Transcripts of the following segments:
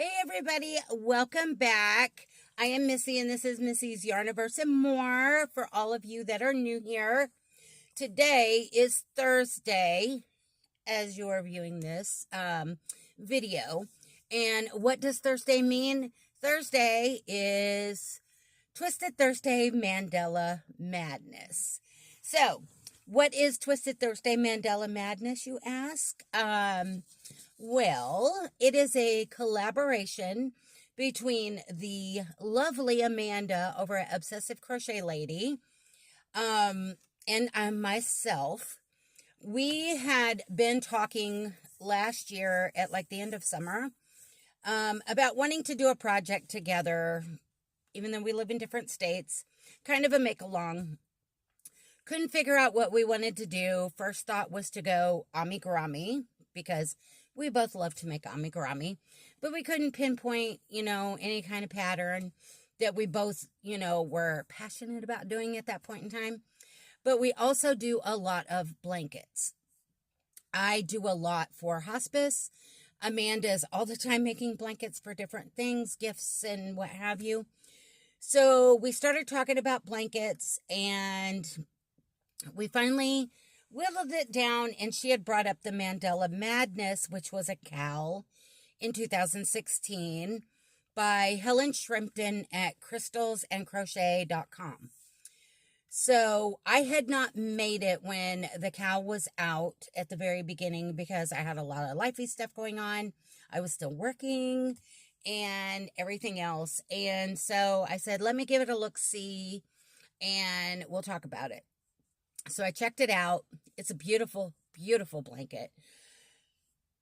Hey everybody, welcome back. I am Missy and this is Missy's Yarniverse and More for all of you that are new here. Today is Thursday as you are viewing this video. And what does Thursday mean? Thursday is Twisted Thursday Mandala Madness. So, what is Twisted Thursday Mandala Madness, you ask? Well, it is a collaboration between the lovely Amanda over at Obsessive Crochet Lady and myself. We had been talking last year at like the end of summer about wanting to do a project together, even though we live in different states, kind of a make-along. Couldn't figure out what we wanted to do. First thought was to go amigurumi because we both love to make amigurumi, but we couldn't pinpoint, any kind of pattern that we both, were passionate about doing at that point in time. But we also do a lot of blankets. I do a lot for hospice. Amanda's all the time making blankets for different things, gifts and what have you. So we started talking about blankets and we finally whittled it down, and she had brought up the Mandala Madness, which was a CAL in 2016 by Helen Shrimpton at crystalsandcrochet.com. So I had not made it when the CAL was out at the very beginning because I had a lot of lifey stuff going on. I was still working and everything else. And so I said, let me give it a look-see and we'll talk about it. So I checked it out. It's a beautiful, beautiful blanket.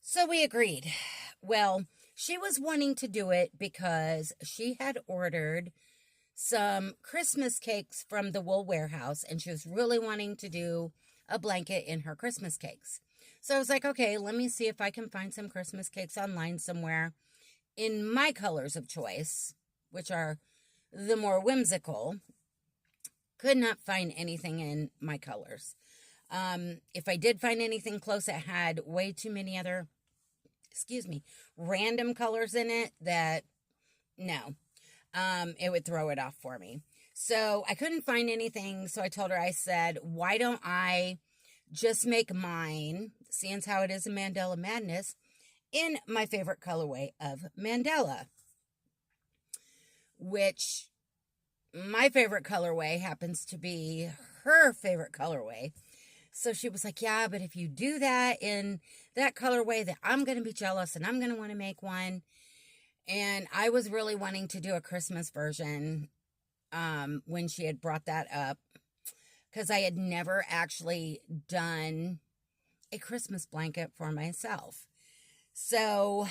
So we agreed. Well, she was wanting to do it because she had ordered some Christmas cakes from the Wool Warehouse, and she was really wanting to do a blanket in her Christmas cakes. So I was like, okay, let me see if I can find some Christmas cakes online somewhere in my colors of choice, which are the more whimsical. Could not find anything in my colors. If I did find anything close, it had way too many other, random colors in it that, no, it would throw it off for me. So I couldn't find anything. So I told her, I said, why don't I just make mine, seeing how it is a Mandala Madness, in my favorite colorway of Mandala, which my favorite colorway happens to be her favorite colorway. So she was like, yeah, but if you do that in that colorway, that I'm going to be jealous and I'm going to want to make one. And I was really wanting to do a Christmas version when she had brought that up, because I had never actually done a Christmas blanket for myself. So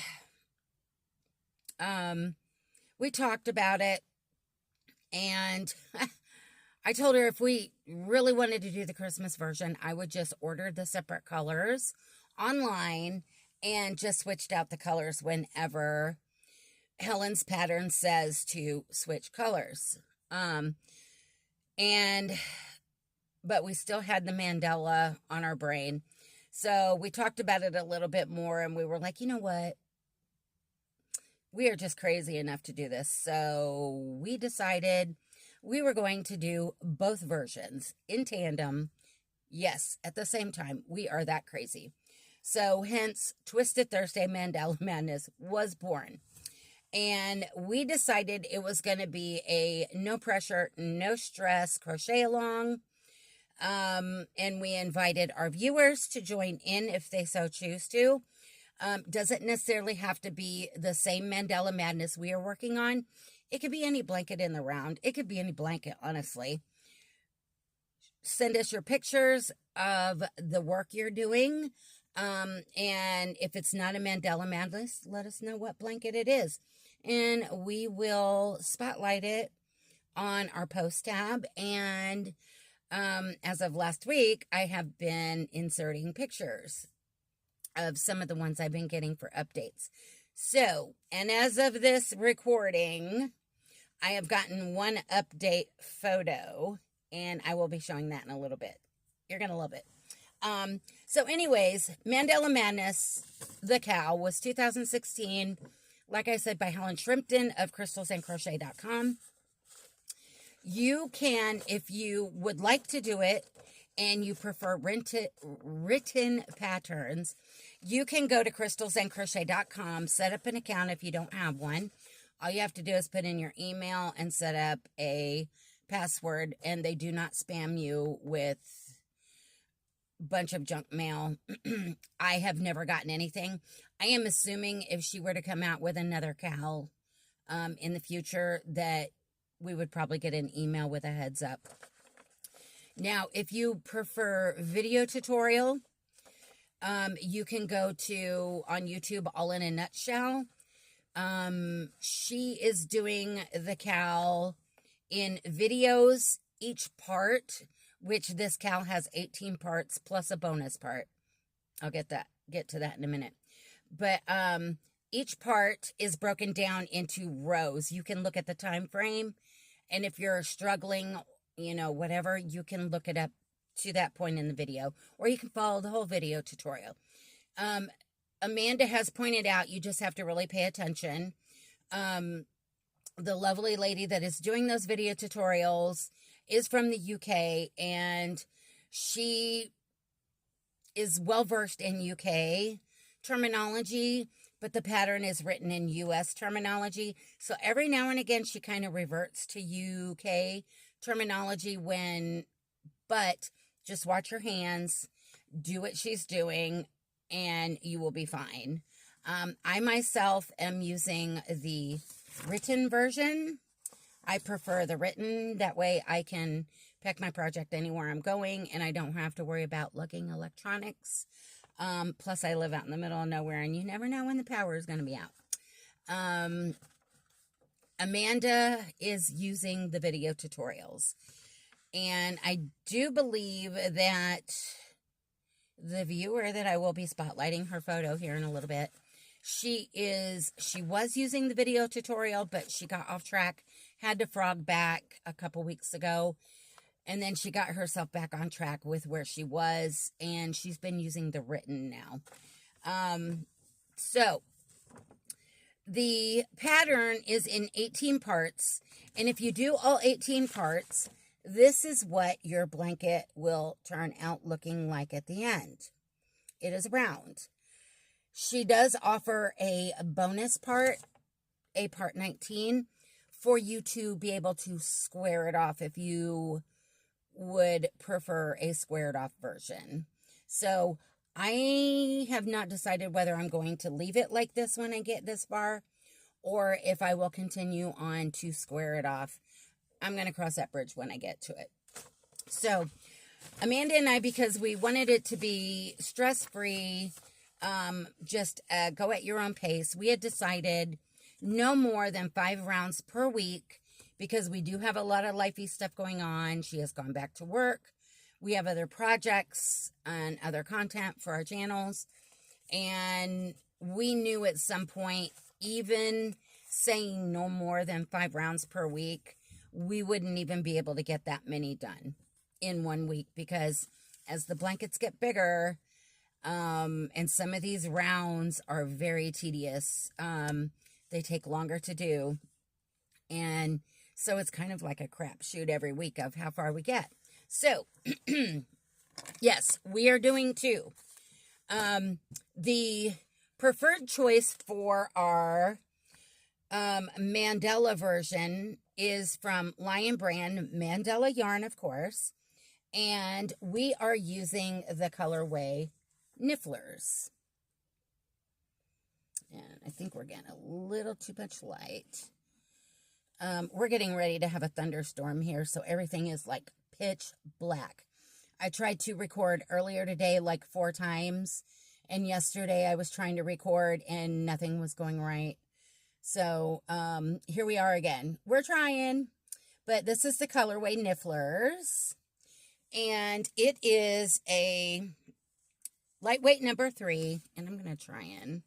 we talked about it. And I told her if we really wanted to do the Christmas version, I would just order the separate colors online and just switched out the colors whenever Helen's pattern says to switch colors. But we still had the mandala on our brain. So we talked about it a little bit more and we were like, you know what? We are just crazy enough to do this. So we decided we were going to do both versions in tandem. Yes, at the same time. We are that crazy. So hence, Twisted Thursday Mandala Madness was born. And we decided it was going to be a no pressure, no stress crochet along. And we invited our viewers to join in if they so choose to. Doesn't necessarily have to be the same Mandala Madness we are working on. It could be any blanket in the round. It could be any blanket, honestly. Send us your pictures of the work you're doing. And if it's not a Mandala Madness, let us know what blanket it is. And we will spotlight it on our post tab. And as of last week, I have been inserting pictures of some of the ones I've been getting for updates. So, and as of this recording, I have gotten one update photo, and I will be showing that in a little bit. You're going to love it. So anyways, Mandala Madness, the CAL, was 2016 like I said, by Helen Shrimpton of crystalsandcrochet.com. You can, if you would like to do it and you prefer written patterns, you can go to crystalsandcrochet.com, set up an account if you don't have one. All you have to do is put in your email and set up a password, and they do not spam you with a bunch of junk mail. I have never gotten anything. I am assuming if she were to come out with another CAL in the future, that we would probably get an email with a heads up. Now, if you prefer video tutorial, you can go to, on YouTube, All in a Nutshell. She is doing the CAL in videos, each part, which this CAL has 18 parts plus a bonus part. I'll get to that in a minute. But each part is broken down into rows. You can look at the time frame, and if you're struggling, whatever, you can look it up to that point in the video, or you can follow the whole video tutorial. Amanda has pointed out you just have to really pay attention. The lovely lady that is doing those video tutorials is from the UK, and she is well versed in UK terminology, but the pattern is written in US terminology. So every now and again, she kind of reverts to UK terminology but just watch her hands, do what she's doing, and you will be fine. I myself am using the written version. I prefer the written. That way I can pack my project anywhere I'm going, and I don't have to worry about lugging electronics. Plus, I live out in the middle of nowhere, and you never know when the power is going to be out. Amanda is using the video tutorials, and I do believe that the viewer that I will be spotlighting her photo here in a little bit, she was using the video tutorial, but she got off track, had to frog back a couple weeks ago, and then she got herself back on track with where she was, and she's been using the written now. So the pattern is in 18 parts, and if you do all 18 parts, this is what your blanket will turn out looking like at the end. It is round. She does offer a bonus part, a part 19, for you to be able to square it off if you would prefer a squared off version. So I have not decided whether I'm going to leave it like this when I get this far, or if I will continue on to square it off. I'm going to cross that bridge when I get to it. So Amanda and I, because we wanted it to be stress-free, just go at your own pace, we had decided no more than 5 rounds per week, because we do have a lot of lifey stuff going on. She has gone back to work. We have other projects and other content for our channels. And we knew at some point, even saying no more than 5 rounds per week, we wouldn't even be able to get that many done in 1 week, because as the blankets get bigger, and some of these rounds are very tedious, they take longer to do, and so it's kind of like a crapshoot every week of how far we get. So yes, we are doing 2. The preferred choice for our Mandala version is from Lion Brand, Mandala yarn, of course, and we are using the colorway Nifflers. And I think we're getting a little too much light. We're getting ready to have a thunderstorm here, so everything is like pitch black. I tried to record earlier today like 4 times, and yesterday I was trying to record and nothing was going right. So here we are again. We're trying, but this is the colorway Nifflers, and it is a lightweight number 3, and I'm going to try in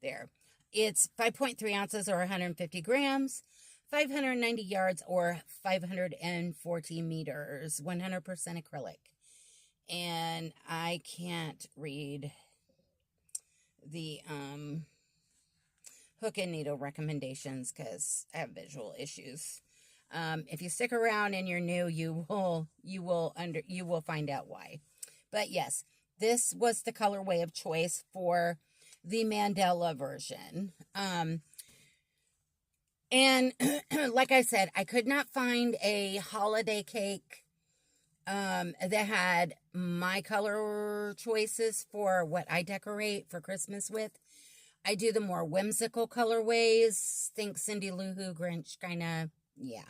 there. It's 5.3 ounces or 150 grams, 590 yards or 540 meters, 100% acrylic. And I can't read the hook and needle recommendations because I have visual issues. If you stick around and you're new, you will find out why. But yes, this was the colorway of choice for the Mandala version. And like I said, I could not find a holiday cake that had my color choices for what I decorate for Christmas with. I do the more whimsical colorways. Think Cindy Lou Who, Grinch, kind of, yeah.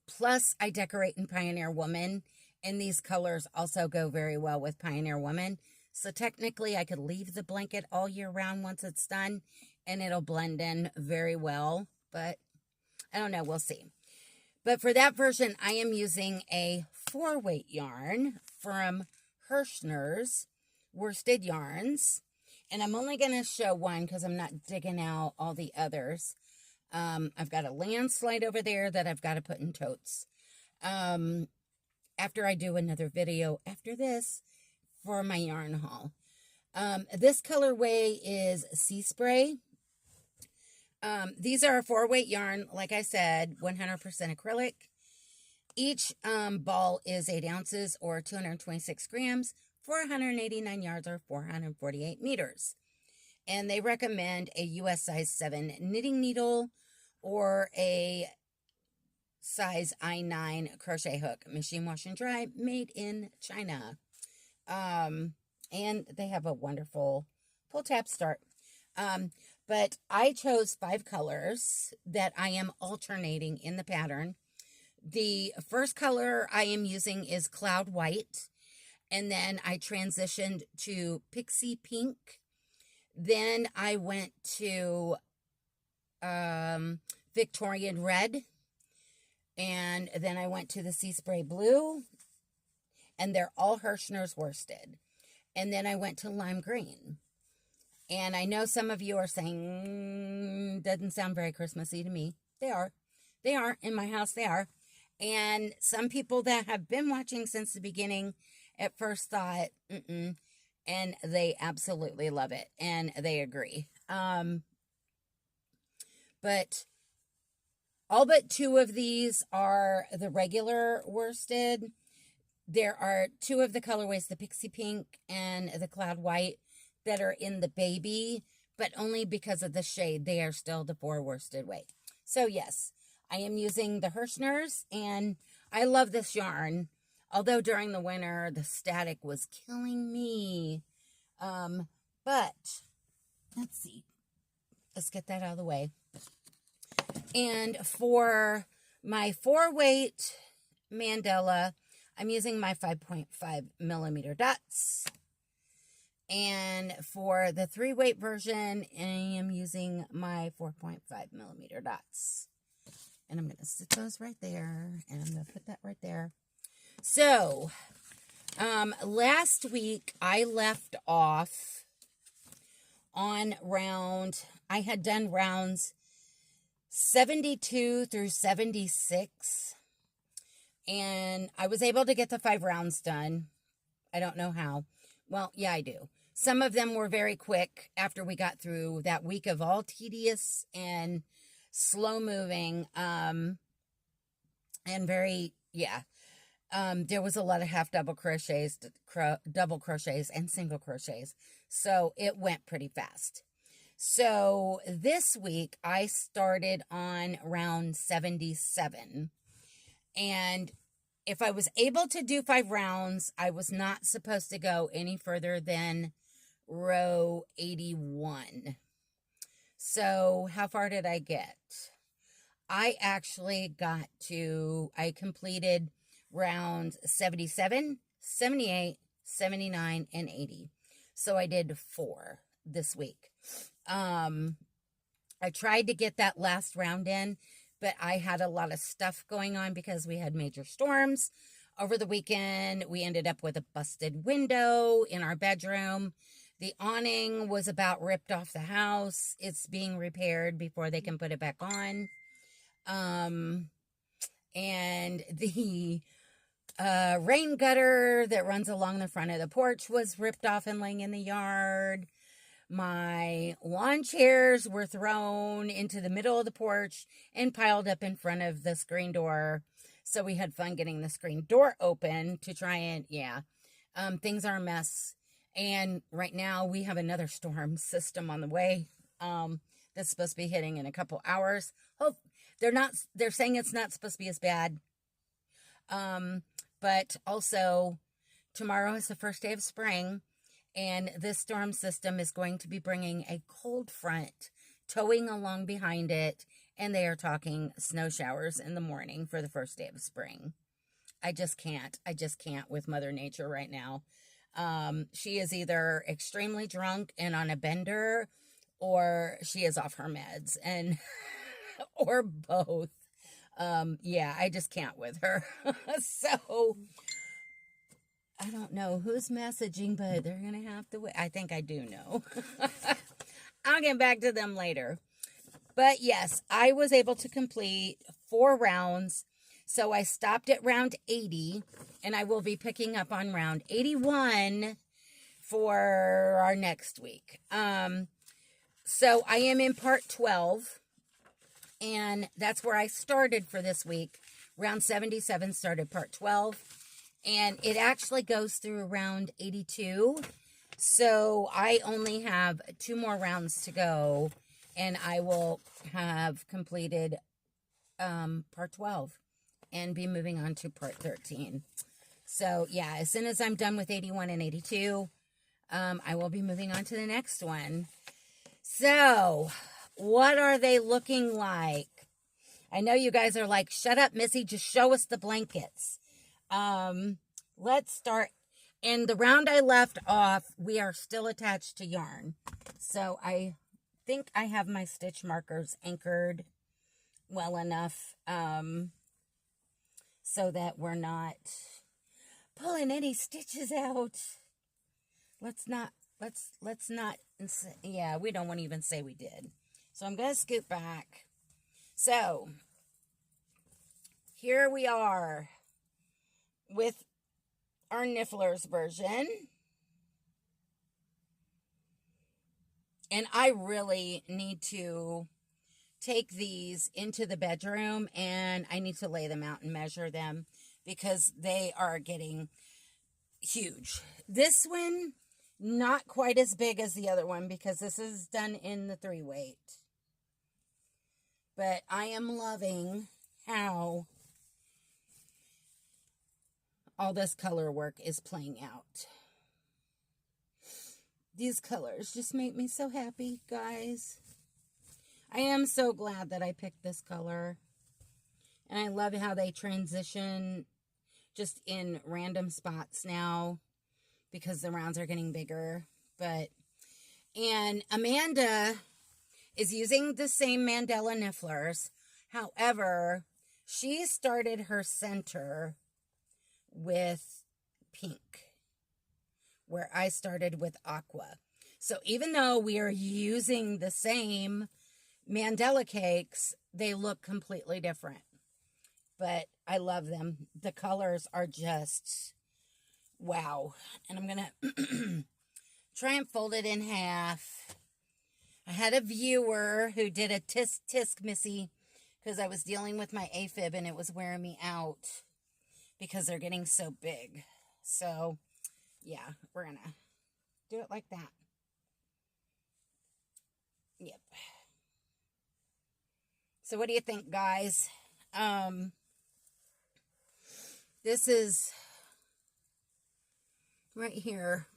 Plus, I decorate in Pioneer Woman, and these colors also go very well with Pioneer Woman. So technically, I could leave the blanket all year round once it's done, and it'll blend in very well. But I don't know. We'll see. But for that version, I am using a 4-weight yarn from Herrschners Worsted Yarns. And I'm only going to show one because I'm not digging out all the others. I've got a landslide over there that I've got to put in totes. After I do another video after this for my yarn haul. This colorway is Seaspray. These are a 4-weight yarn, like I said, 100% acrylic. Each ball is 8 ounces or 226 grams, 489 yards or 448 meters. And they recommend a US size 7 knitting needle or a size I9 crochet hook, machine wash and dry, made in China. And they have a wonderful pull tab start. But I chose 5 colors that I am alternating in the pattern. The first color I am using is Cloud White. And then I transitioned to Pixie Pink. Then I went to Victorian Red. And then I went to the Seaspray Blue. And they're all Herrschners Worsted. And then I went to Lime Green. And I know some of you are saying, doesn't sound very Christmassy to me. They are. They are. In my house, they are. And some people that have been watching since the beginning at first thought, and they absolutely love it. And they agree. But all but 2 of these are the regular worsted. There are 2 of the colorways, the Pixie Pink and the Cloud White, that are in the baby, but only because of the shade. They are still the 4 worsted weight. So yes, I am using the Herrschners, and I love this yarn. Although during the winter, the static was killing me. But let's see. Let's get that out of the way. And for my 4-weight Mandala, I'm using my 5.5 millimeter dots. And for the 3-weight version, I am using my 4.5 millimeter dots. And I'm going to sit those right there. And I'm going to put that right there. So, last week I left off on I had done rounds 72 through 76. And I was able to get the 5 rounds done. I don't know how. Well, yeah, I do. Some of them were very quick after we got through that week of all tedious and slow moving. And very, yeah. There was a lot of half double crochets, double crochets, and single crochets. So it went pretty fast. So this week I started on round 77. And if I was able to do 5 rounds, I was not supposed to go any further than row 81. So how far did I get? I actually I completed rounds 77, 78, 79, and 80. So I did 4 this week. I tried to get that last round in, but I had a lot of stuff going on because we had major storms over the weekend. We ended up with a busted window in our bedroom. The awning was about ripped off the house. It's being repaired before they can put it back on. And the rain gutter that runs along the front of the porch was ripped off and laying in the yard. My lawn chairs were thrown into the middle of the porch and piled up in front of the screen door. So we had fun getting the screen door open to try and, things are a mess. And right now we have another storm system on the way that's supposed to be hitting in a couple hours. Hope they're saying it's not supposed to be as bad. But also tomorrow is the first day of spring, and this storm system is going to be bringing a cold front towing along behind it, and they are talking snow showers in the morning for the first day of spring. I just can't with Mother Nature right now. She is either extremely drunk and on a bender, or she is off her meds, and or both. I just can't with her. So I don't know who's messaging, but they're going to have to wait. I think I do know. I'll get back to them later. But yes, I was able to complete 4 rounds. So I stopped at round 80, and I will be picking up on round 81 for our next week. So I am in part 12, and that's where I started for this week. Round 77 started part 12, and it actually goes through round 82. So I only have 2 more rounds to go, and I will have completed part 12 and be moving on to part 13. So yeah, as soon as I'm done with 81 and 82, I will be moving on to the next one. So what are they looking like? I know you guys are like, shut up, Missy, just show us the blankets. Let's start. In the round I left off, we are still attached to yarn. So I think I have my stitch markers anchored well enough so that we're not pulling any stitches out. Let's not, yeah, we don't want to even say we did. So I'm going to scoot back. So here we are with our Nifflers version. And I really need to take these into the bedroom, and I need to lay them out and measure them because they are getting huge. This one, not quite as big as the other one because this is done in the 3-weight. But I am loving how all this color work is playing out. These colors just make me so happy, guys. I am so glad that I picked this color. And I love how they transition just in random spots now because the rounds are getting bigger. And Amanda is using the same Mandala Nifflers. However, she started her center with pink, where I started with aqua. So even though we are using the same Mandala cakes, they look completely different. But I love them. The colors are just wow. And I'm going to try and fold it in half. I had a viewer who did a tisk Missy because I was dealing with my AFib and it was wearing me out because they're getting so big. So, yeah, we're going to do it like that. Yep. So what do you think, guys? This is right here.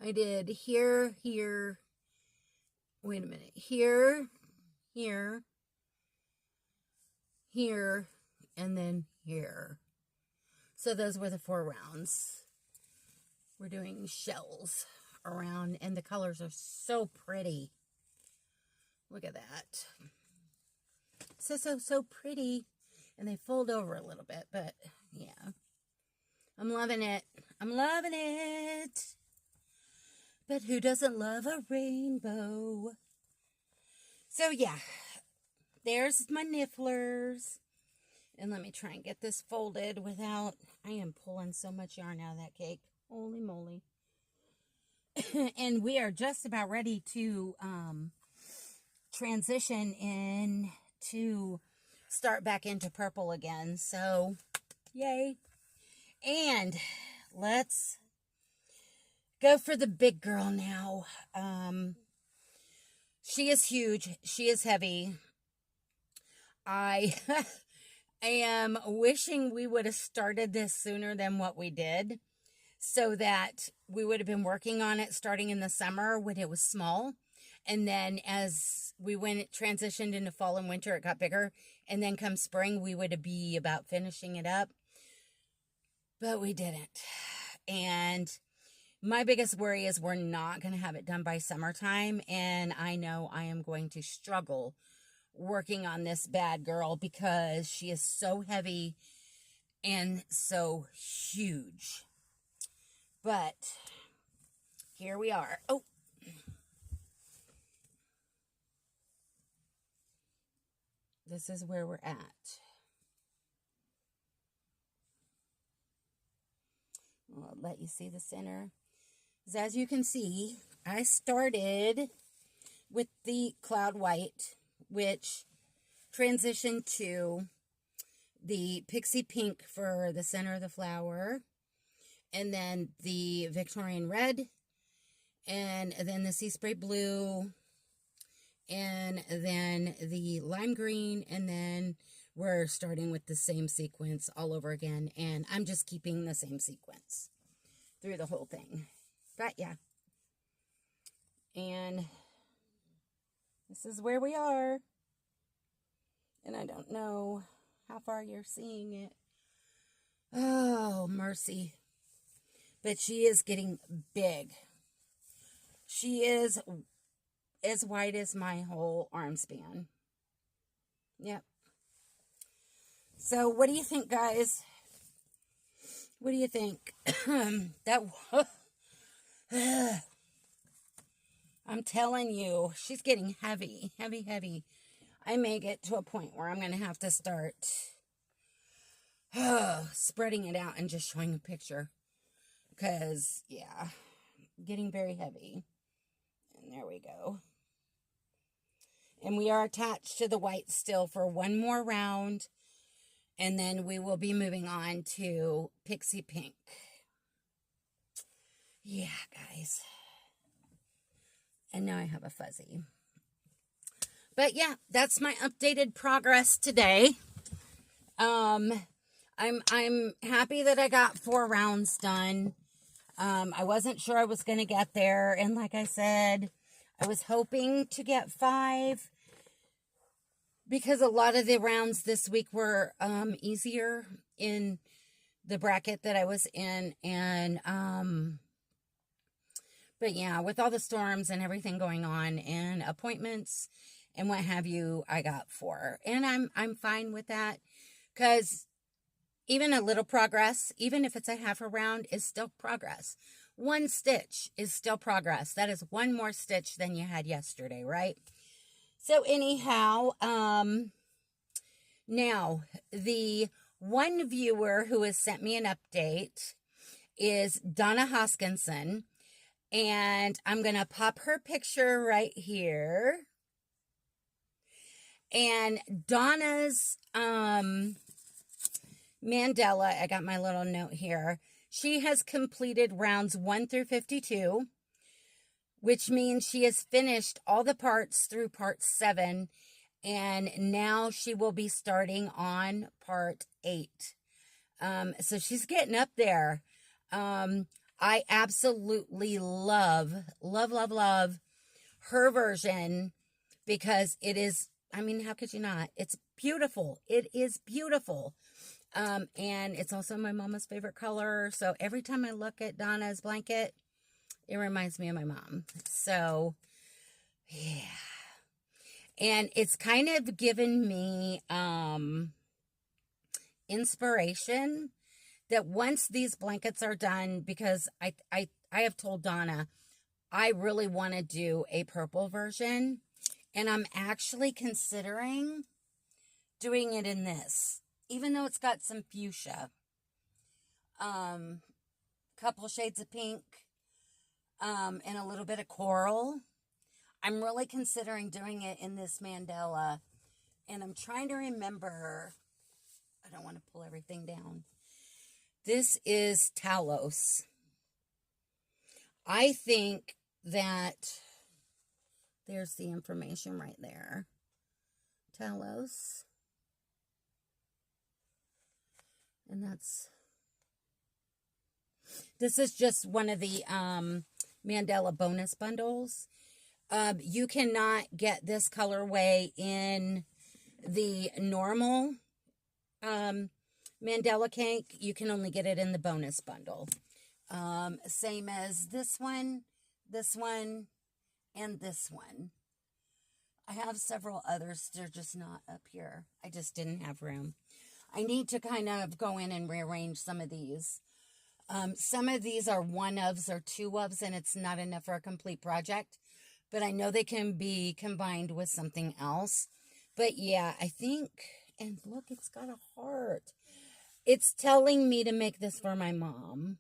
I did here, wait a minute, here, and then here. So those were the 4 rounds. We're doing shells around, and the colors are so pretty. Look at that. So pretty. And they fold over a little bit, but yeah. I'm loving it. I'm loving it. But who doesn't love a rainbow? So yeah, there's my Nifflers. And let me try and get this folded without, I am pulling so much yarn out of that cake. Holy moly. And we are just about ready to transition in to start back into purple again. So, yay. And let's go for the big girl now. She is huge. She is heavy. I am wishing we would have started this sooner than what we did, so that we would have been working on it starting in the summer when it was small. And then as we transitioned into fall and winter, it got bigger. And then come spring, we would be about finishing it up. But we didn't. And my biggest worry is we're not going to have it done by summertime. And I know I am going to struggle working on this bad girl because she is so heavy and so huge. But here we are. Oh. This is where we're at. I'll let you see the center. As you can see, I started with the cloud white, which transitioned to the Pixie Pink for the center of the flower, and then the Victorian Red, and then the Seaspray Blue, and then the Lime Green, and then we're starting with the same sequence all over again, and I'm just keeping the same sequence through the whole thing. But yeah, and this is where we are, and I don't know how far you're seeing it. Oh, mercy. But she is getting big. She is as wide as my whole arm span. Yep. So what do you think, guys? What do you think? I'm telling you, she's getting heavy, heavy, heavy. I may get to a point where I'm going to have to start spreading it out and just showing a picture. Because, yeah, getting very heavy. And there we go. And we are attached to the white still for one more round. And then we will be moving on to Pixie Pink. Yeah, guys. And now I have a fuzzy. But yeah, that's my updated progress today. I'm happy that I got 4 rounds done. I wasn't sure I was going to get there. And like I said, I was hoping to get 5 because a lot of the rounds this week were easier in the bracket that I was in. And, but yeah, with all the storms and everything going on and appointments and what have you, I got 4. And I'm fine with that because even a little progress, even if it's a half a round, is still progress. 1 stitch is still progress. That is 1 more stitch than you had yesterday, right? So anyhow, now the one viewer who has sent me an update is Donna Hoskinson, and I'm going to pop her picture right here. And Donna's Mandala, I got my little note here. She has completed rounds 1 through 52, which means she has finished all the parts through part 7, and now she will be starting on part 8. So she's getting up there. I absolutely love her version because it is, I mean, how could you not? It's beautiful. It is beautiful. And it's also my mama's favorite color. So every time I look at Donna's blanket, it reminds me of my mom. So, yeah. And it's kind of given me inspiration that once these blankets are done, because I have told Donna, I really want to do a purple version. And I'm actually considering doing it in this, even though it's got some fuchsia. Couple shades of pink, and a little bit of coral. I'm really considering doing it in this mandala, and I'm trying to remember. I don't want to pull everything down. This is Talos. I think that there's the information right there. Talos. And this is just one of the Mandala bonus bundles. You cannot get this colorway in the normal Mandala cake. You can only get it in the bonus bundle. Same as this one, and this one. I have several others. They're just not up here. I just didn't have room. I need to kind of go in and rearrange some of these. Some of these are one-ofs or two-ofs, and it's not enough for a complete project. But I know they can be combined with something else. But yeah, I think, and look, it's got a heart. It's telling me to make this for my mom.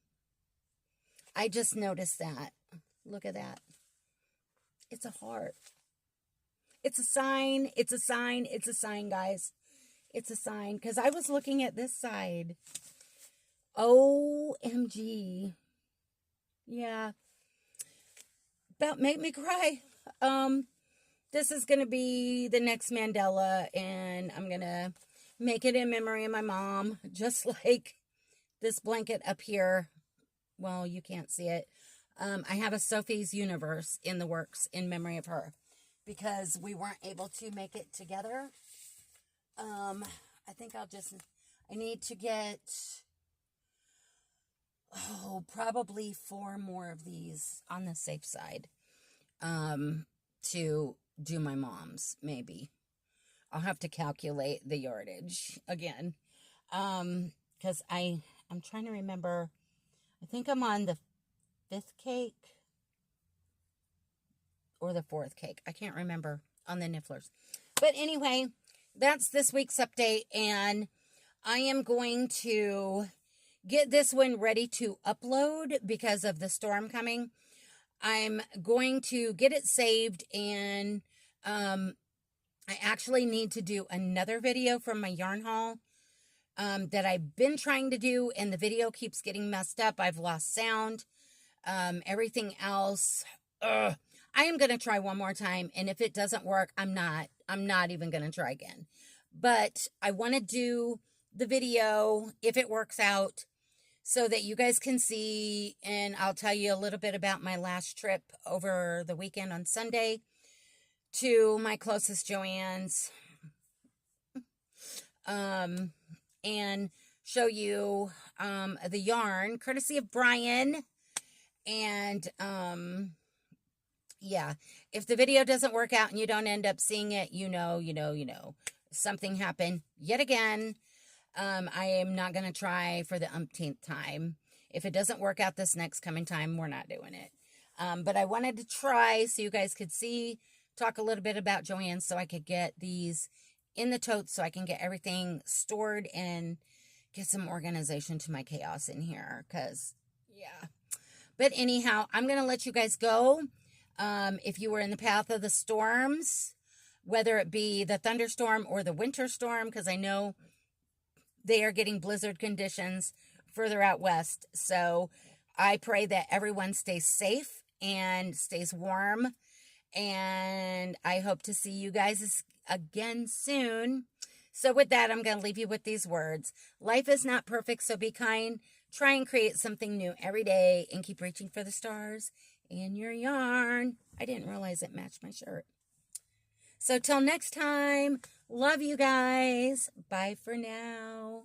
I just noticed that. Look at that. It's a heart. It's a sign. It's a sign. It's a sign, guys. It's a sign. Because I was looking at this side. OMG. Yeah. About make me cry. This is going to be the next Mandala. And I'm going to make it in memory of my mom. Just like this blanket up here. Well, you can't see it. I have a Sophie's Universe in the works in memory of her. Because we weren't able to make it together. I think I need to get, probably 4 more of these on the safe side. To do my mom's, maybe. I'll have to calculate the yardage again. Because I'm trying to remember. I think I'm on the 5th cake. Or the 4th cake. I can't remember on the Nifflers. But anyway, that's this week's update. And I am going to get this one ready to upload because of the storm coming. I'm going to get it saved. And I actually need to do another video from my yarn haul that I've been trying to do. And the video keeps getting messed up. I've lost sound. Everything else. I am going to try one more time, and if it doesn't work, I'm not even going to try again. But I want to do the video, if it works out, so that you guys can see, and I'll tell you a little bit about my last trip over the weekend on Sunday to my closest Joann's, and show you the yarn, courtesy of Brian, and yeah, if the video doesn't work out and you don't end up seeing it, you know, something happened yet again. I am not going to try for the umpteenth time. If it doesn't work out this next coming time, we're not doing it. But I wanted to try so you guys could see, talk a little bit about Joanne so I could get these in the totes so I can get everything stored and get some organization to my chaos in here. Because, yeah. But anyhow, I'm going to let you guys go. If you were in the path of the storms, whether it be the thunderstorm or the winter storm, because I know they are getting blizzard conditions further out west. So I pray that everyone stays safe and stays warm. And I hope to see you guys again soon. So with that, I'm going to leave you with these words. Life is not perfect, so be kind. Try and create something new every day and keep reaching for the stars in your yarn. I didn't realize it matched my shirt. So till next time, love you guys. Bye for now.